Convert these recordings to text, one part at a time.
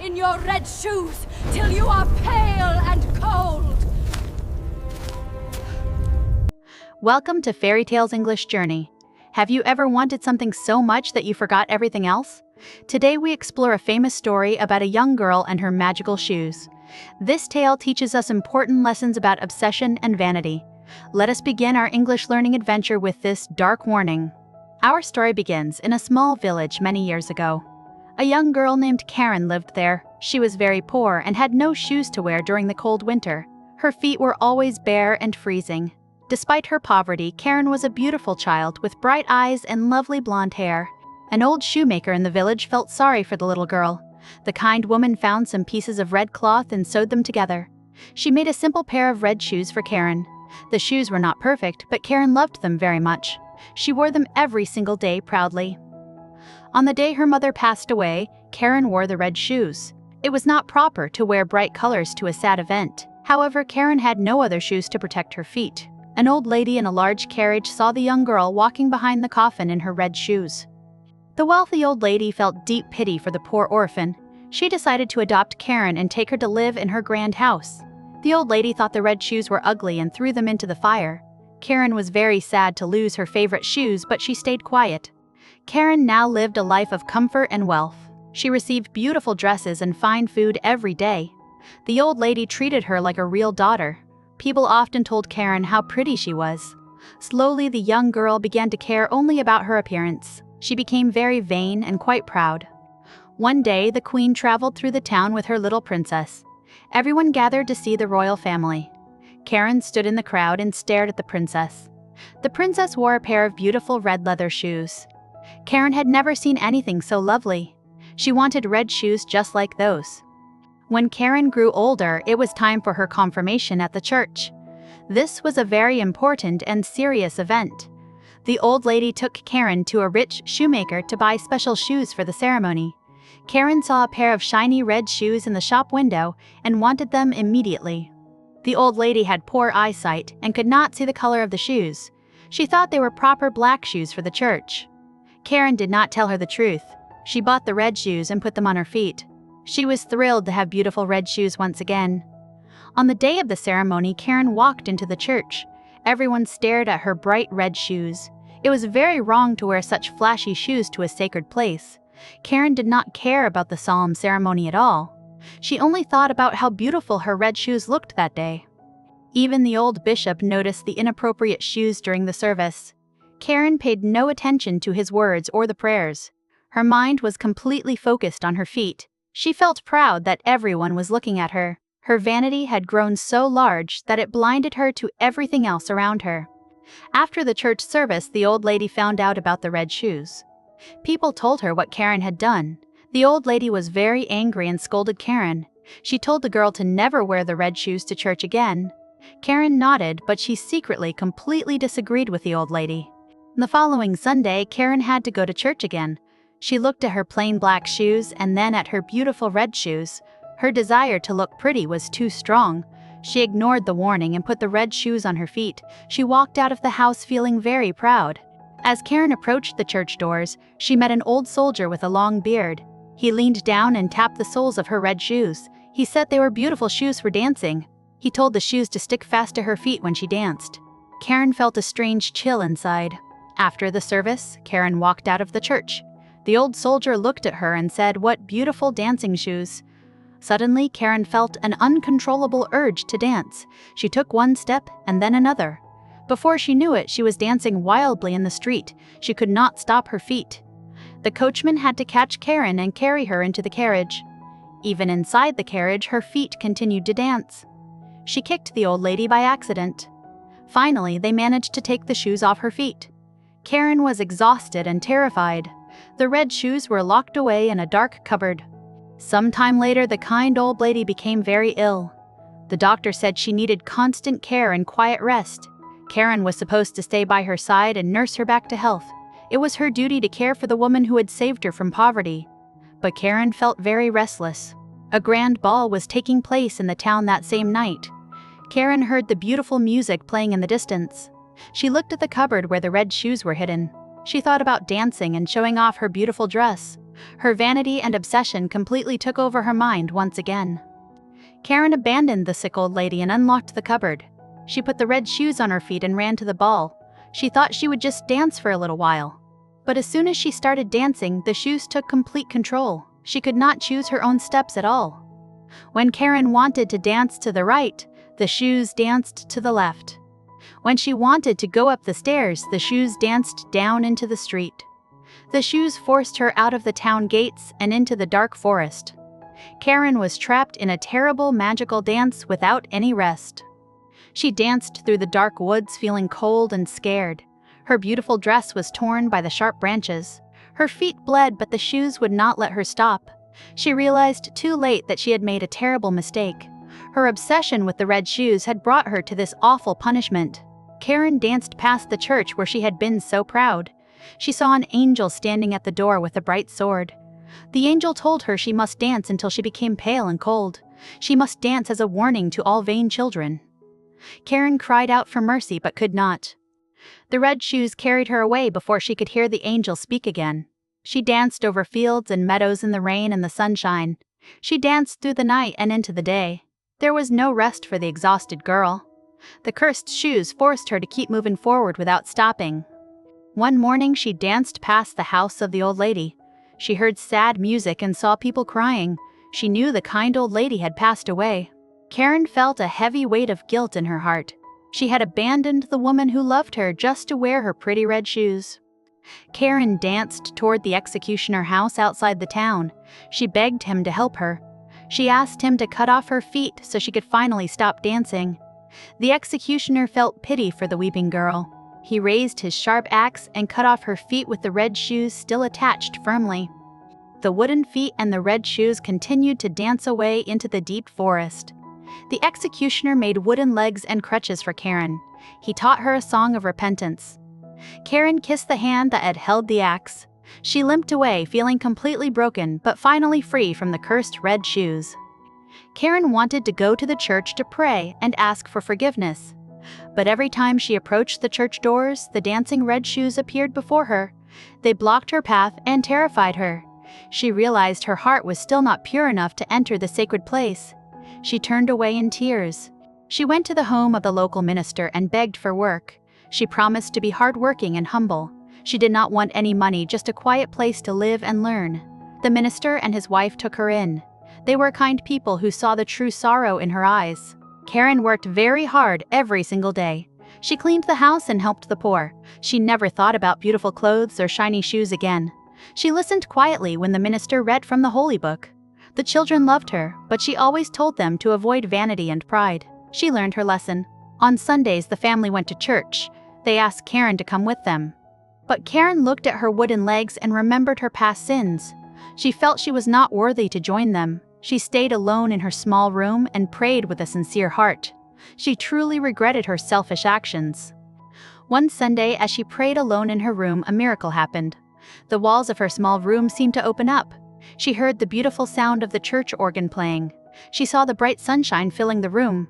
in your red shoes till you are pale and cold. Welcome to Fairy Tales English Journey. Have you ever wanted something so much that you forgot everything else? Today we explore a famous story about a young girl and her magical shoes. This tale teaches us important lessons about obsession and vanity. Let us begin our English learning adventure with this dark warning. Our story begins in a small village many years ago. A young girl named Karen lived there. She was very poor and had no shoes to wear during the cold winter. Her feet were always bare and freezing. Despite her poverty, Karen was a beautiful child with bright eyes and lovely blonde hair. An old shoemaker in the village felt sorry for the little girl. The kind woman found some pieces of red cloth and sewed them together. She made a simple pair of red shoes for Karen. The shoes were not perfect, but Karen loved them very much. She wore them every single day proudly. On the day her mother passed away, Karen wore the red shoes. It was not proper to wear bright colors to a sad event. However, Karen had no other shoes to protect her feet. An old lady in a large carriage saw the young girl walking behind the coffin in her red shoes. The wealthy old lady felt deep pity for the poor orphan. She decided to adopt Karen and take her to live in her grand house. The old lady thought the red shoes were ugly and threw them into the fire. Karen was very sad to lose her favorite shoes, but she stayed quiet. Karen now lived a life of comfort and wealth. She received beautiful dresses and fine food every day. The old lady treated her like a real daughter. People often told Karen how pretty she was. Slowly, the young girl began to care only about her appearance. She became very vain and quite proud. One day, the queen traveled through the town with her little princess. Everyone gathered to see the royal family. Karen stood in the crowd and stared at the princess. The princess wore a pair of beautiful red leather shoes. Karen had never seen anything so lovely. She wanted red shoes just like those. When Karen grew older, it was time for her confirmation at the church. This was a very important and serious event. The old lady took Karen to a rich shoemaker to buy special shoes for the ceremony. Karen saw a pair of shiny red shoes in the shop window and wanted them immediately. The old lady had poor eyesight and could not see the color of the shoes. She thought they were proper black shoes for the church. Karen did not tell her the truth. She bought the red shoes and put them on her feet. She was thrilled to have beautiful red shoes once again. On the day of the ceremony, Karen walked into the church. Everyone stared at her bright red shoes. It was very wrong to wear such flashy shoes to a sacred place. Karen did not care about the solemn ceremony at all. She only thought about how beautiful her red shoes looked that day. Even the old bishop noticed the inappropriate shoes during the service. Karen paid no attention to his words or the prayers. Her mind was completely focused on her feet. She felt proud that everyone was looking at her. Her vanity had grown so large that it blinded her to everything else around her. After the church service, the old lady found out about the red shoes. People told her what Karen had done. The old lady was very angry and scolded Karen. She told the girl to never wear the red shoes to church again. Karen nodded, but she secretly completely disagreed with the old lady. The following Sunday, Karen had to go to church again. She looked at her plain black shoes and then at her beautiful red shoes. Her desire to look pretty was too strong. She ignored the warning and put the red shoes on her feet. She walked out of the house feeling very proud. As Karen approached the church doors, she met an old soldier with a long beard. He leaned down and tapped the soles of her red shoes. He said they were beautiful shoes for dancing. He told the shoes to stick fast to her feet when she danced. Karen felt a strange chill inside. After the service, Karen walked out of the church. The old soldier looked at her and said, "What beautiful dancing shoes." Suddenly, Karen felt an uncontrollable urge to dance. She took one step and then another. Before she knew it, she was dancing wildly in the street. She could not stop her feet. The coachman had to catch Karen and carry her into the carriage. Even inside the carriage, her feet continued to dance. She kicked the old lady by accident. Finally, they managed to take the shoes off her feet. Karen was exhausted and terrified. The red shoes were locked away in a dark cupboard. Some time later, the kind old lady became very ill. The doctor said she needed constant care and quiet rest. Karen was supposed to stay by her side and nurse her back to health. It was her duty to care for the woman who had saved her from poverty. But Karen felt very restless. A grand ball was taking place in the town that same night. Karen heard the beautiful music playing in the distance. She looked at the cupboard where the red shoes were hidden. She thought about dancing and showing off her beautiful dress. Her vanity and obsession completely took over her mind once again. Karen abandoned the sick old lady and unlocked the cupboard. She put the red shoes on her feet and ran to the ball. She thought she would just dance for a little while. But as soon as she started dancing, the shoes took complete control. She could not choose her own steps at all. When Karen wanted to dance to the right, the shoes danced to the left. When she wanted to go up the stairs, the shoes danced down into the street. The shoes forced her out of the town gates and into the dark forest. Karen was trapped in a terrible magical dance without any rest. She danced through the dark woods feeling cold and scared. Her beautiful dress was torn by the sharp branches. Her feet bled, but the shoes would not let her stop. She realized too late that she had made a terrible mistake. Her obsession with the red shoes had brought her to this awful punishment. Karen danced past the church where she had been so proud. She saw an angel standing at the door with a bright sword. The angel told her she must dance until she became pale and cold. She must dance as a warning to all vain children. Karen cried out for mercy but could not. The red shoes carried her away before she could hear the angel speak again. She danced over fields and meadows in the rain and the sunshine. She danced through the night and into the day. There was no rest for the exhausted girl. The cursed shoes forced her to keep moving forward without stopping. One morning she danced past the house of the old lady. She heard sad music and saw people crying. She knew the kind old lady had passed away. Karen felt a heavy weight of guilt in her heart. She had abandoned the woman who loved her just to wear her pretty red shoes. Karen danced toward the executioner house outside the town. She begged him to help her. She asked him to cut off her feet so she could finally stop dancing. The executioner felt pity for the weeping girl. He raised his sharp axe and cut off her feet with the red shoes still attached firmly. The wooden feet and the red shoes continued to dance away into the deep forest. The executioner made wooden legs and crutches for Karen. He taught her a song of repentance. Karen kissed the hand that had held the axe. She limped away, feeling completely broken, but finally free from the cursed red shoes. Karen wanted to go to the church to pray and ask for forgiveness. But every time she approached the church doors, the dancing red shoes appeared before her. They blocked her path and terrified her. She realized her heart was still not pure enough to enter the sacred place. She turned away in tears. She went to the home of the local minister and begged for work. She promised to be hardworking and humble. She did not want any money, just a quiet place to live and learn. The minister and his wife took her in. They were kind people who saw the true sorrow in her eyes. Karen worked very hard every single day. She cleaned the house and helped the poor. She never thought about beautiful clothes or shiny shoes again. She listened quietly when the minister read from the holy book. The children loved her, but she always told them to avoid vanity and pride. She learned her lesson. On Sundays, the family went to church. They asked Karen to come with them. But Karen looked at her wooden legs and remembered her past sins. She felt she was not worthy to join them. She stayed alone in her small room and prayed with a sincere heart. She truly regretted her selfish actions. One Sunday, as she prayed alone in her room, a miracle happened. The walls of her small room seemed to open up. She heard the beautiful sound of the church organ playing. She saw the bright sunshine filling the room.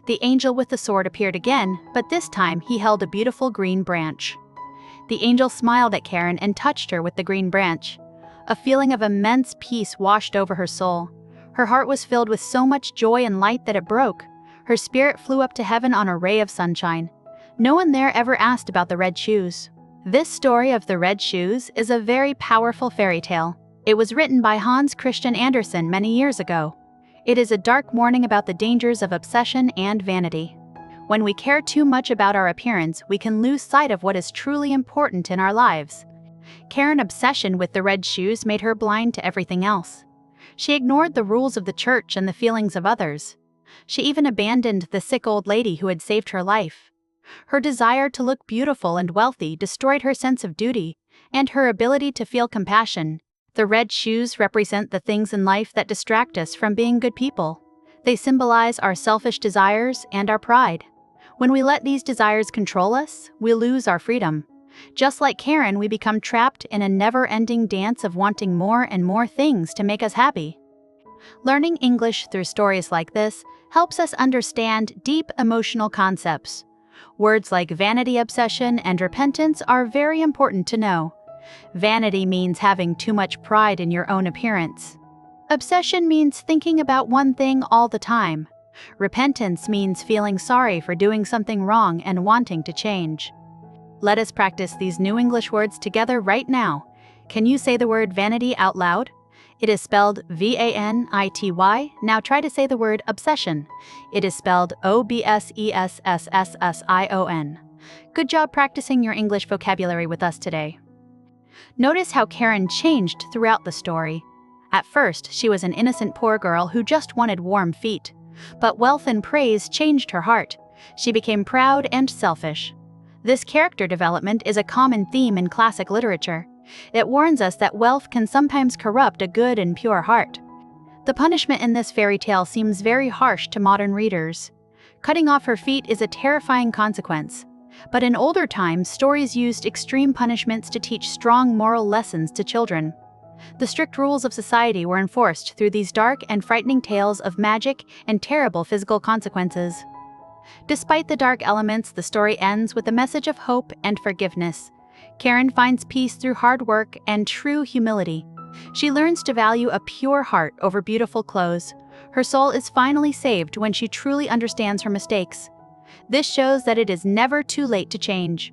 The angel with the sword appeared again, but this time he held a beautiful green branch. The angel smiled at Karen and touched her with the green branch. A feeling of immense peace washed over her soul. Her heart was filled with so much joy and light that it broke. Her spirit flew up to heaven on a ray of sunshine. No one there ever asked about the red shoes. This story of the red shoes is a very powerful fairy tale. It was written by Hans Christian Andersen many years ago. It is a dark warning about the dangers of obsession and vanity. When we care too much about our appearance, we can lose sight of what is truly important in our lives. Karen's obsession with the red shoes made her blind to everything else. She ignored the rules of the church and the feelings of others. She even abandoned the sick old lady who had saved her life. Her desire to look beautiful and wealthy destroyed her sense of duty and her ability to feel compassion. The red shoes represent the things in life that distract us from being good people. They symbolize our selfish desires and our pride. When we let these desires control us, we lose our freedom. Just like Karen, we become trapped in a never-ending dance of wanting more and more things to make us happy. Learning English through stories like this helps us understand deep emotional concepts. Words like vanity, obsession, and repentance are very important to know. Vanity means having too much pride in your own appearance. Obsession means thinking about one thing all the time. Repentance means feeling sorry for doing something wrong and wanting to change. Let us practice these new English words together right now. Can you say the word vanity out loud? It is spelled V-A-N-I-T-Y. Now try to say the word obsession. It is spelled O-B-S-E-S-S-S-S-I-O-N. Good job practicing your English vocabulary with us today. Notice how Karen changed throughout the story. At first, she was an innocent poor girl who just wanted warm feet. But wealth and praise changed her heart. She became proud and selfish. This character development is a common theme in classic literature. It warns us that wealth can sometimes corrupt a good and pure heart. The punishment in this fairy tale seems very harsh to modern readers. Cutting off her feet is a terrifying consequence. But in older times, stories used extreme punishments to teach strong moral lessons to children. The strict rules of society were enforced through these dark and frightening tales of magic and terrible physical consequences. Despite the dark elements, the story ends with a message of hope and forgiveness. Karen finds peace through hard work and true humility. She learns to value a pure heart over beautiful clothes. Her soul is finally saved when she truly understands her mistakes. This shows that it is never too late to change.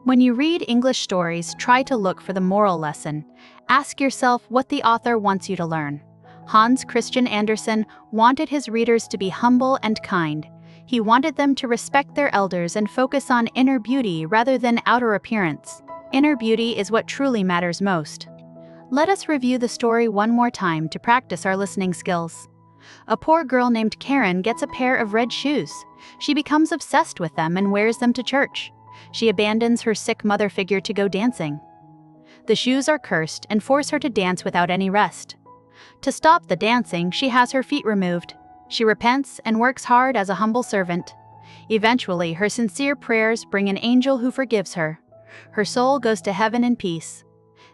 When you read English stories, try to look for the moral lesson. Ask yourself what the author wants you to learn. Hans Christian Andersen wanted his readers to be humble and kind. He wanted them to respect their elders and focus on inner beauty rather than outer appearance. Inner beauty is what truly matters most. Let us review the story one more time to practice our listening skills. A poor girl named Karen gets a pair of red shoes. She becomes obsessed with them and wears them to church. She abandons her sick mother figure to go dancing. The shoes are cursed and force her to dance without any rest. To stop the dancing, she has her feet removed. She repents and works hard as a humble servant. Eventually, her sincere prayers bring an angel who forgives her. Her soul goes to heaven in peace.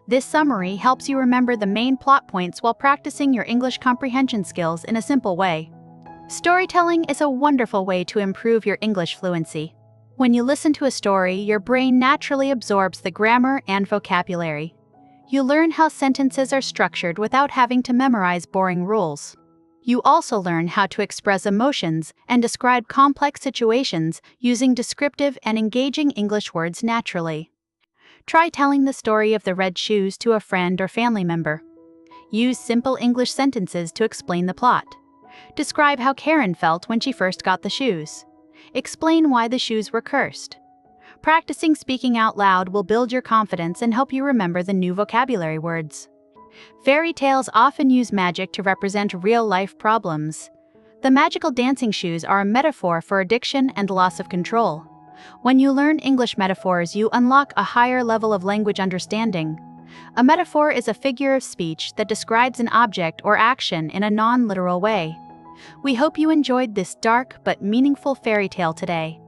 This summary helps you remember the main plot points while practicing your English comprehension skills in a simple way. Storytelling is a wonderful way to improve your English fluency. When you listen to a story, your brain naturally absorbs the grammar and vocabulary. You learn how sentences are structured without having to memorize boring rules. You also learn how to express emotions and describe complex situations using descriptive and engaging English words naturally. Try telling the story of the red shoes to a friend or family member. Use simple English sentences to explain the plot. Describe how Karen felt when she first got the shoes. Explain why the shoes were cursed. Practicing speaking out loud will build your confidence and help you remember the new vocabulary words. Fairy tales often use magic to represent real-life problems. The magical dancing shoes are a metaphor for addiction and loss of control. When you learn English metaphors, you unlock a higher level of language understanding. A metaphor is a figure of speech that describes an object or action in a non-literal way. We hope you enjoyed this dark but meaningful fairy tale today.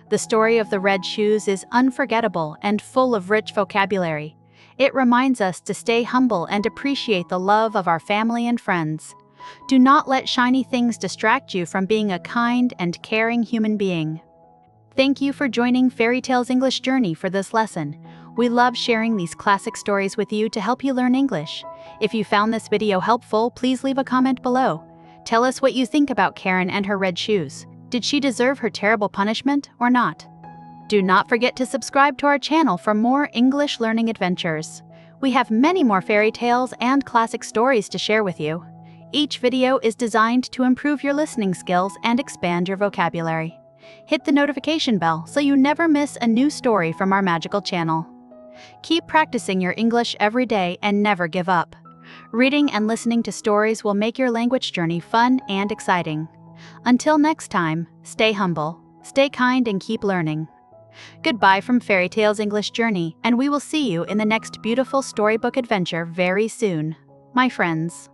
The story of the red shoes is unforgettable and full of rich vocabulary. It reminds us to stay humble and appreciate the love of our family and friends. Do not let shiny things distract you from being a kind and caring human being. Thank you for joining Fairy Tales English Journey for this lesson. We love sharing these classic stories with you to help you learn English. If you found this video helpful, please leave a comment below. Tell us what you think about Karen and her red shoes. Did she deserve her terrible punishment or not? Do not forget to subscribe to our channel for more English learning adventures. We have many more fairy tales and classic stories to share with you. Each video is designed to improve your listening skills and expand your vocabulary. Hit the notification bell so you never miss a new story from our magical channel. Keep practicing your English every day and never give up. Reading and listening to stories will make your language journey fun and exciting. Until next time, stay humble, stay kind, and keep learning. Goodbye from Fairy Tales English Journey, and we will see you in the next beautiful storybook adventure very soon, my friends.